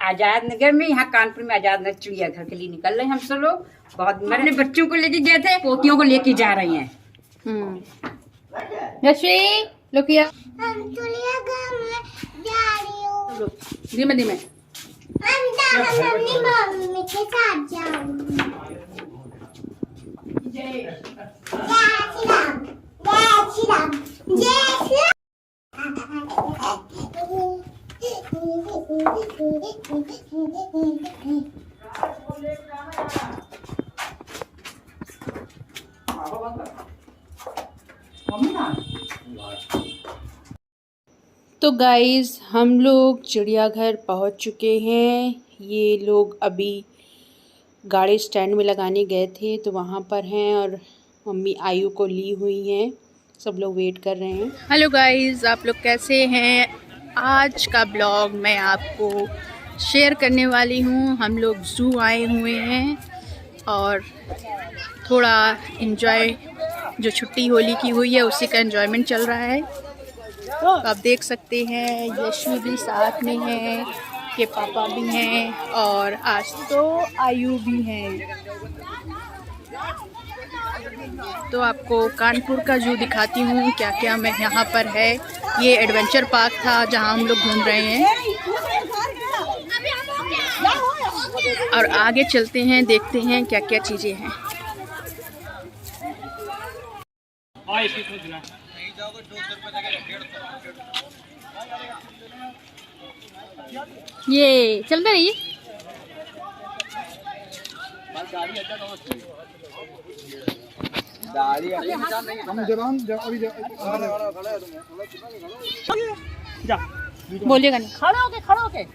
आजाद नगर में, यहाँ कानपुर में आजाद नगर चिड़ियाघर के लिए निकल रहे हैं हम सब लोग। बहुत अपने बच्चों को लेके गए थे, पोतियों को लेके जा रही हैं। यश्वी लोकिया हम चिड़ियाघर में जा रही हूँ। धीमे धीमे मम्मी के साथ जाऊंगी। जय श्री राम, जय श्री राम, जय श्री तो गाइज़ हम लोग चिड़ियाघर पहुंच चुके हैं। ये लोग अभी गाड़ी स्टैंड में लगाने गए थे तो वहाँ पर हैं और मम्मी आयु को ली हुई हैं। सब लोग वेट कर रहे हैं। हेलो गाइज़, आप लोग कैसे हैं? आज का ब्लॉग मैं आपको शेयर करने वाली हूँ। हम लोग ज़ू आए हुए हैं और थोड़ा इन्जॉय, जो छुट्टी होली की हुई है उसी का एंजॉयमेंट चल रहा है। तो आप देख सकते हैं यशु भी साथ में है, के पापा भी हैं और आज तो आयु भी हैं। तो आपको कानपुर का जू दिखाती हूँ क्या क्या मैं यहाँ पर है। ये एडवेंचर पार्क था जहाँ हम लोग घूम रहे हैं और आगे चलते हैं, देखते हैं क्या क्या चीज़ें हैं। ये चलते रहिए। बोलिएगा नहीं, खड़े होके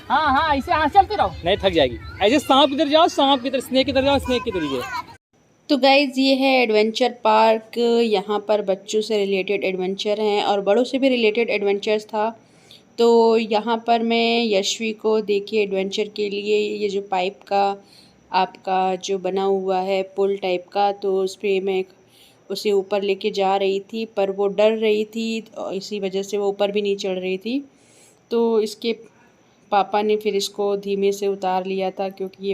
हाँ ऐसे हाँ चलते रहो, नहीं थक जाएगी। ऐसे सांप की तरह जाओ, सांप की तरह, स्नेक की तरह जाओ, स्नेक की तरीके। तो गाइज़ ये है एडवेंचर पार्क। यहाँ पर बच्चों से रिलेटेड एडवेंचर हैं और बड़ों से भी रिलेटेड एडवेंचर्स था। तो यहाँ पर मैं यशवी को देखिए एडवेंचर के लिए ये जो पाइप का आपका जो बना हुआ है पुल टाइप का, तो उस पर मैं उसे ऊपर लेके जा रही थी, पर वो डर रही थी और इसी वजह से वो ऊपर भी नहीं चढ़ रही थी। तो इसके पापा ने फिर इसको धीमे से उतार लिया था क्योंकि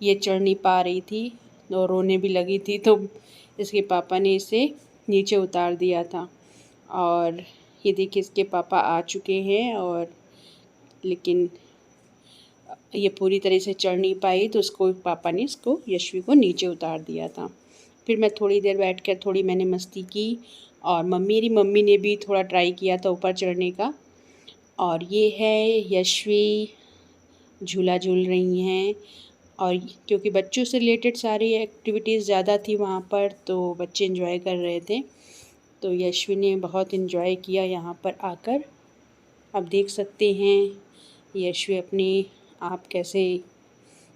ये चढ़ नहीं पा रही थी और रोने भी लगी थी। तो इसके पापा ने इसे नीचे उतार दिया था और ये देखिए इसके पापा आ चुके हैं और लेकिन ये पूरी तरह से चढ़ नहीं पाई तो उसको पापा ने इसको यशवी को नीचे उतार दिया था। फिर मैं थोड़ी देर बैठकर थोड़ी मैंने मस्ती की और मेरी मम्मी ने भी थोड़ा ट्राई किया था ऊपर चढ़ने का। और ये है यशवी झूला झूल रही हैं और क्योंकि बच्चों से रिलेटेड सारी एक्टिविटीज़ ज़्यादा थी वहाँ पर तो बच्चे एंजॉय कर रहे थे। तो यशवी ने बहुत एंजॉय किया यहाँ पर आकर। अब देख सकते हैं यशवी अपने आप कैसे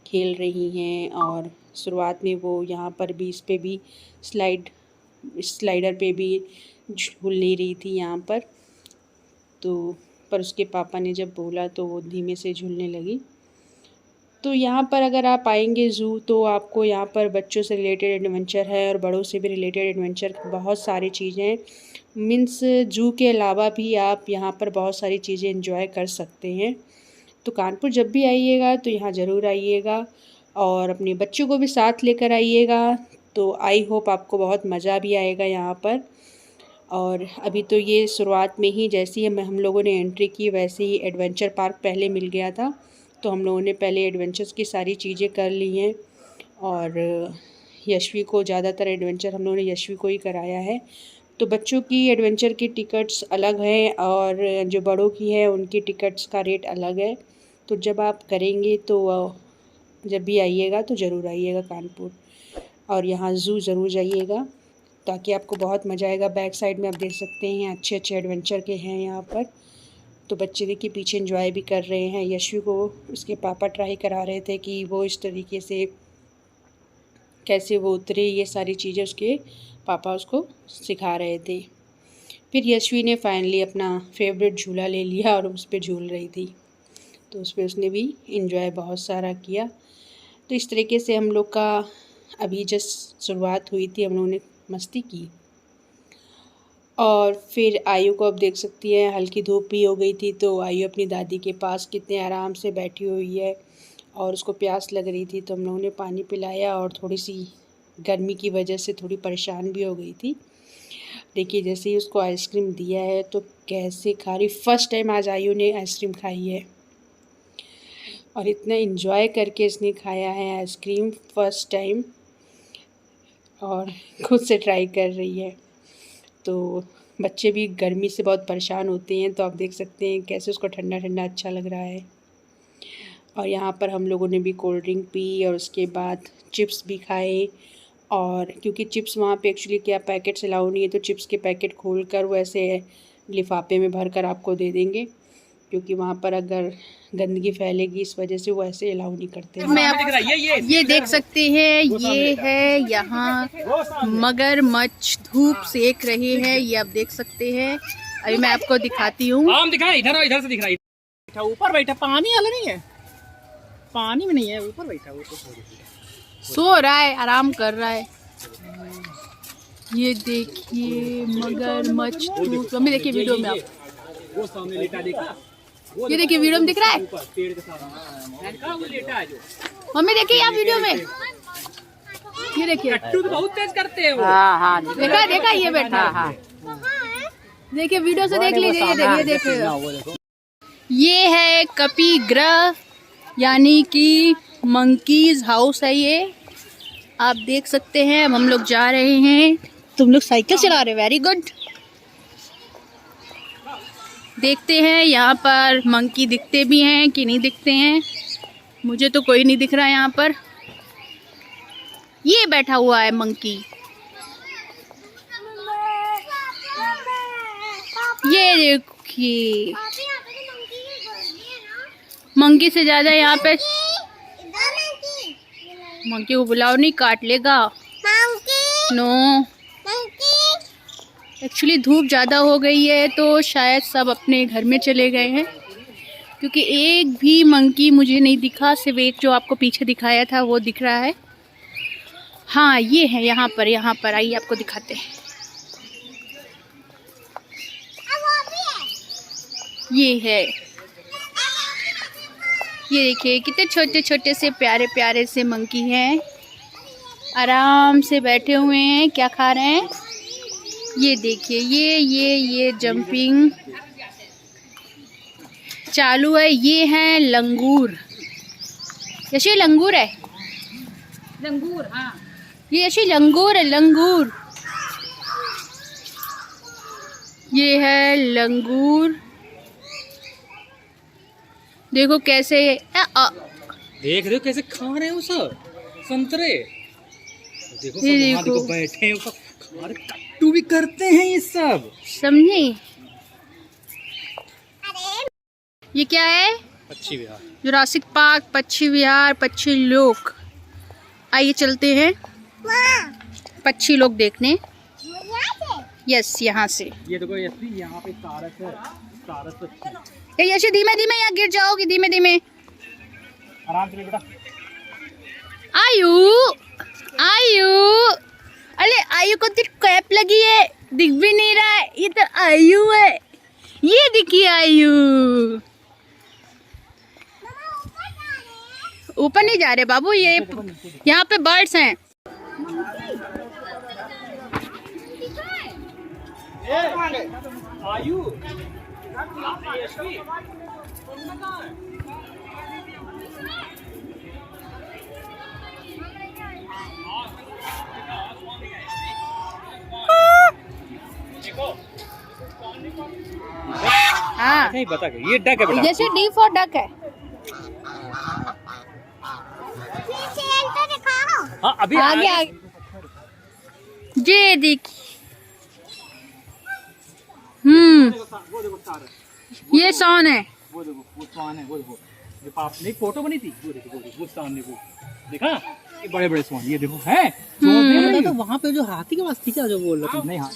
खेल रही हैं और शुरुआत में वो यहाँ पर भी इस पे भी स्लाइडर पे भी झूल नहीं रही थी यहाँ पर। तो पर उसके पापा ने जब बोला तो वो धीमे से झूलने लगी। तो यहाँ पर अगर आप आएंगे ज़ू तो आपको यहाँ पर बच्चों से रिलेटेड एडवेंचर है और बड़ों से भी रिलेटेड एडवेंचर बहुत सारी चीज़ें हैं। मीन्स ज़ू के अलावा भी आप यहाँ पर बहुत सारी चीज़ें एंजॉय कर सकते हैं। तो कानपुर जब भी आइएगा तो यहाँ ज़रूर आइएगा और अपने बच्चों को भी साथ लेकर आइएगा। तो आई होप आपको बहुत मज़ा भी आएगा यहाँ पर। और अभी तो ये शुरुआत में ही, जैसे ही हम लोगों ने एंट्री की वैसे ही एडवेंचर पार्क पहले मिल गया था तो हम लोगों ने पहले एडवेंचर्स की सारी चीज़ें कर ली हैं और यशवी को ज़्यादातर एडवेंचर हम लोगों ने यशवी को ही कराया है। तो बच्चों की एडवेंचर की टिकट्स अलग हैं और जो बड़ों की है उनकी टिकट्स का रेट अलग है। तो जब आप करेंगे तो जब भी आइएगा तो ज़रूर आइएगा कानपुर और यहाँ ज़ू ज़रूर जाइएगा ताकि आपको बहुत मज़ा आएगा। बैक साइड में आप देख सकते हैं अच्छे अच्छे एडवेंचर के हैं यहाँ पर। तो बच्चे देखिए पीछे एंजॉय भी कर रहे हैं। यशवी को उसके पापा ट्राई करा रहे थे कि वो इस तरीके से कैसे वो उतरे, ये सारी चीज़ें उसके पापा उसको सिखा रहे थे। फिर यशवी ने फाइनली अपना फेवरेट झूला ले लिया और उस पर झूल रही थी तो उस पर उसने भी एंजॉय बहुत सारा किया। तो इस तरीके से हम लोग का अभी जस्ट शुरुआत हुई थी, हम लोगों ने मस्ती की। और फिर आयु को अब देख सकती हैं, हल्की धूप भी हो गई थी तो आयु अपनी दादी के पास कितने आराम से बैठी हुई है और उसको प्यास लग रही थी तो हम लोगों ने पानी पिलाया और थोड़ी सी गर्मी की वजह से थोड़ी परेशान भी हो गई थी। देखिए जैसे ही उसको आइसक्रीम दिया है तो कैसे खा रही, फर्स्ट टाइम आज आयु ने आइसक्रीम खाई है और इतना एंजॉय करके इसने खाया है आइसक्रीम फर्स्ट टाइम और खुद से ट्राई कर रही है। तो बच्चे भी गर्मी से बहुत परेशान होते हैं तो आप देख सकते हैं कैसे उसको ठंडा ठंडा अच्छा लग रहा है। और यहाँ पर हम लोगों ने भी कोल्ड ड्रिंक पी और उसके बाद चिप्स भी खाए। और क्योंकि चिप्स वहाँ पे एक्चुअली क्या पैकेट्स अलाउ नहीं है तो चिप्स के पैकेट खोलकर वो ऐसे लिफाफे में भर कर आपको दे देंगे, क्योंकि वहाँ पर अगर गंदगी फैलेगी इस वजह से वो ऐसे अलाउ नहीं करते। मैं आप ये देख सकते हैं, ये है यहाँ मगरमच्छ धूप सेक रहे हैं, ये आप देख सकते हैं। अभी मैं आपको दिखाती हूँ। आम दिखा, इधर से दिख रहा है। ऊपर बैठा, पानी वाला नहीं है, पानी में नहीं है, ऊपर बैठा वो सो रहा है, आराम कर रहा है। ये देखिए मगरमच्छ धूप में, देखिए वीडियो में आप, वो सामने लेटा देखा, ये देखिए वीडियो में दिख रहा है। पेड़ के साथ वो लेटा है जो। मम्मी देखिए यहाँ वीडियो में, ये देखिए कट्टू तो बहुत तेज करते हैं वो। हाँ देखा ये बैठा। देखिए वीडियो से देख लीजिए, ये देखिए ये है कपी ग्रह यानी कि मंकीज हाउस है ये, आप देख सकते हैं। अब हम लोग जा रहे हैं। तुम लोग साइकिल चला रहे हो, वेरी गुड। देखते हैं यहाँ पर मंकी दिखते भी हैं कि नहीं दिखते हैं। मुझे तो कोई नहीं दिख रहा है यहाँ पर। ये बैठा हुआ है मंकी, ये देखिए। मंकी से ज्यादा यहाँ पे मंकी को बुलाओ, नहीं काट लेगा। नो, एक्चुअली धूप ज़्यादा हो गई है तो शायद सब अपने घर में चले गए हैं, क्योंकि एक भी मंकी मुझे नहीं दिखा, सिर्फ एक जो आपको पीछे दिखाया था वो दिख रहा है। हाँ ये है यहाँ पर आइए आपको दिखाते हैं। ये है, ये देखिए कितने छोटे छोटे से प्यारे प्यारे से मंकी हैं, आराम से बैठे हुए हैं। क्या खा रहे हैं ये देखिए, ये जंपिंग चालू है। ये है लंगूर, यशी लंगूर है, लंगूर, हाँ ये यशी लंगूर है, लंगूर। ये है लंगूर, देखो कैसे देख रहे हो कैसे खा रहे हैं वो सब संतरे। देखो सब ये वहाँ देखो। देखो बैठे हैं, वो खा रहे, कट्टू भी करते हैं ये सब, समझे। ये क्या है? पक्षी विहार, जुरासिक पार्क, पक्षी विहार, पक्षी लोक। आइए चलते हैं पक्षी लोग देखने। यस, यहाँ से। ये देखो यहाँ पे सारस है, सारस पक्षी। यश धीमे धीमे, यहाँ गिर जाओगी, धीमे धीमे। आराम से बेटा। आयु अरे आयु को तो कैप लगी है, दिख भी नहीं रहा है। ये तो आयु है, ये दिखिए आयु। ऊपर नहीं जा रहे बाबू, ये यहाँ पे बर्ड्स हैं। आयु हाँ, नहीं बता ये डक है बेटा। जैसे डी फॉर डक है। हाँ अभी आगे आगे ये देखिए। वो देखो सारस, ये सॉन है। वो देखो वो स्वान है, वो देखो जो पाप ने फोटो बनी थी, वो देखो वो सामने वो देखा, ये बड़े बड़े स्वान, ये देखो है। तो वहाँ पे जो हाथी के पास थी क्या जो बोल रहा था? नहीं, हाँ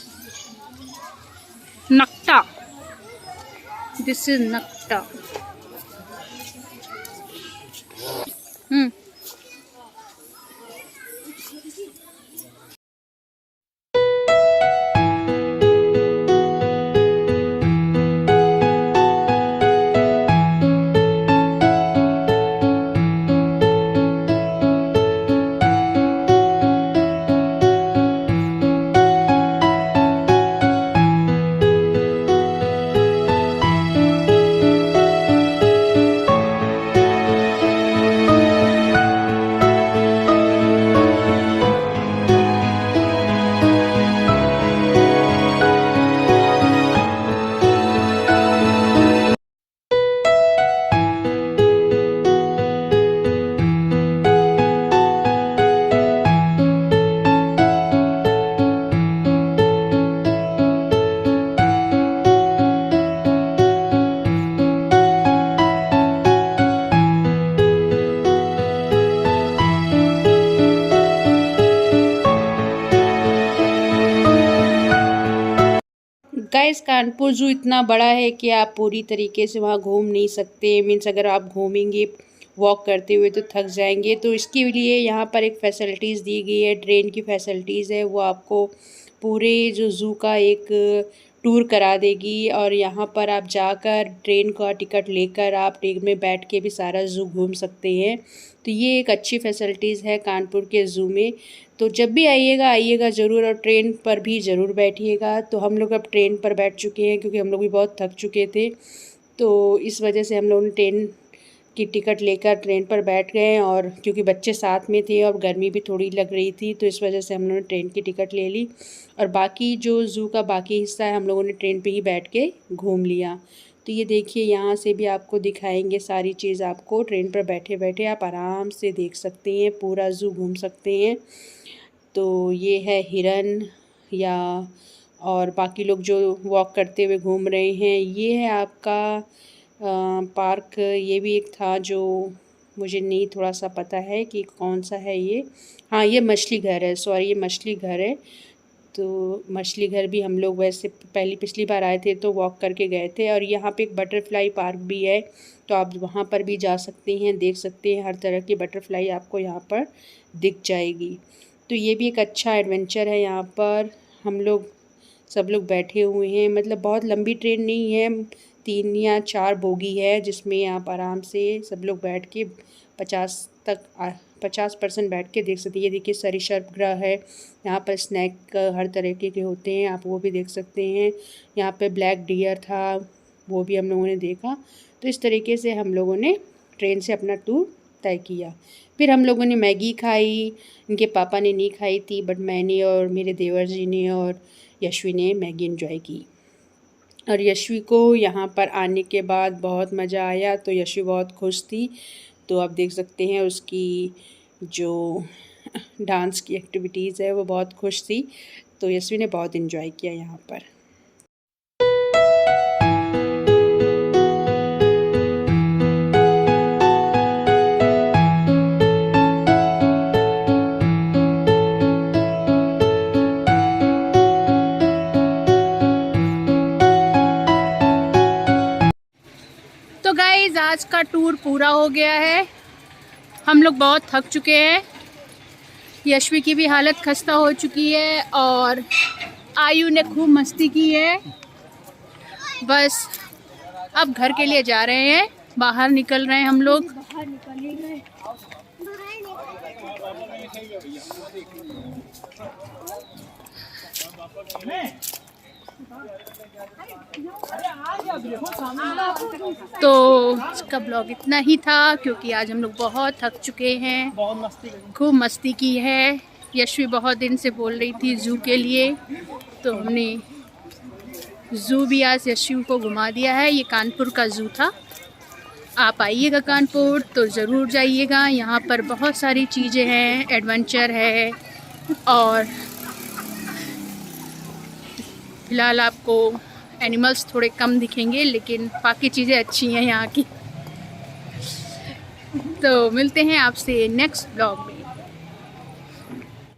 नक्टा, दिस इज नक्टा। गाइस कानपुर ज़ू इतना बड़ा है कि आप पूरी तरीके से वहाँ घूम नहीं सकते। मीन्स अगर आप घूमेंगे वॉक करते हुए तो थक जाएंगे। तो इसके लिए यहाँ पर एक फ़ैसिलिटीज़ दी गई है, ट्रेन की फ़ैसिलिटीज़ है, वो आपको पूरे जो ज़ू का एक टूर करा देगी। और यहाँ पर आप जाकर ट्रेन का टिकट लेकर आप ट्रेन में बैठ के भी सारा ज़ू घूम सकते हैं। तो ये एक अच्छी फ़ैसिलिटीज़ है कानपुर के ज़ू में। तो जब भी आइएगा ज़रूर, और ट्रेन पर भी ज़रूर बैठिएगा। तो हम लोग अब ट्रेन पर बैठ चुके हैं क्योंकि हम लोग भी बहुत थक चुके थे, तो इस वजह से हम लोगों ने ट्रेन की टिकट लेकर ट्रेन पर बैठ गए। और क्योंकि बच्चे साथ में थे और गर्मी भी थोड़ी लग रही थी, तो इस वजह से हम लोगों ने ट्रेन की टिकट ले ली। और बाकी जो ज़ू का बाकी हिस्सा है हम लोगों ने ट्रेन पे ही बैठ के घूम लिया। तो ये देखिए, यहाँ से भी आपको दिखाएंगे सारी चीज़। आपको ट्रेन पर बैठे बैठे आप आराम से देख सकते हैं, पूरा ज़ू घूम सकते हैं। तो ये है हिरन या और बाकी लोग जो वॉक करते हुए घूम रहे हैं। ये है आपका पार्क। ये भी एक था जो मुझे नहीं थोड़ा सा पता है कि कौन सा है ये। हाँ, ये मछली घर है, सॉरी ये मछली घर है। तो मछली घर भी हम लोग वैसे पिछली बार आए थे तो वॉक करके गए थे। और यहाँ पे एक बटरफ्लाई पार्क भी है, तो आप वहाँ पर भी जा सकते हैं, देख सकते हैं। हर तरह की बटरफ्लाई आपको यहाँ पर दिख जाएगी। तो ये भी एक अच्छा एडवेंचर है। यहाँ पर हम लोग सब लोग बैठे हुए हैं, मतलब बहुत लंबी ट्रेन नहीं है, 3 या 4 बोगी है जिसमें आप आराम से सब लोग बैठ के 50% बैठ के देख सकते हैं। ये देखिए सरिसप गृह है, यहाँ पर स्नैक हर तरीके के होते हैं, आप वो भी देख सकते हैं। यहाँ पे ब्लैक डियर था, वो भी हम लोगों ने देखा। तो इस तरीके से हम लोगों ने ट्रेन से अपना टूर तय किया। फिर हम लोगों ने मैगी खाई, इनके पापा ने नहीं खाई थी, बट मैंने और मेरे देवर जी ने और यशवी ने मैगी एंजॉय की। और यशवी को यहाँ पर आने के बाद बहुत मज़ा आया, तो यशवी बहुत खुश थी। तो आप देख सकते हैं उसकी जो डांस की एक्टिविटीज़ है वो बहुत खुश थी। तो यशवी ने बहुत एंजॉय किया यहाँ पर। तो गाइज आज का टूर पूरा हो गया है, हम लोग बहुत थक चुके हैं। यशवी की भी हालत खस्ता हो चुकी है और आयु ने खूब मस्ती की है। बस अब घर के लिए जा रहे हैं, बाहर निकल रहे हैं हम लोग। तो इसका ब्लॉग इतना ही था, क्योंकि आज हम लोग बहुत थक चुके हैं, खूब मस्ती की है। यशवी बहुत दिन से बोल रही थी ज़ू के लिए, तो हमने ज़ू भी आज यशवी को घुमा दिया है। ये कानपुर का ज़ू था। आप आइएगा कानपुर तो ज़रूर जाइएगा, यहाँ पर बहुत सारी चीज़ें हैं, एडवेंचर है। और फ़िलहाल आपको एनिमल्स थोड़े कम दिखेंगे, लेकिन बाकी चीज़ें अच्छी हैं यहाँ की। तो मिलते हैं आपसे नेक्स्ट ब्लॉग में।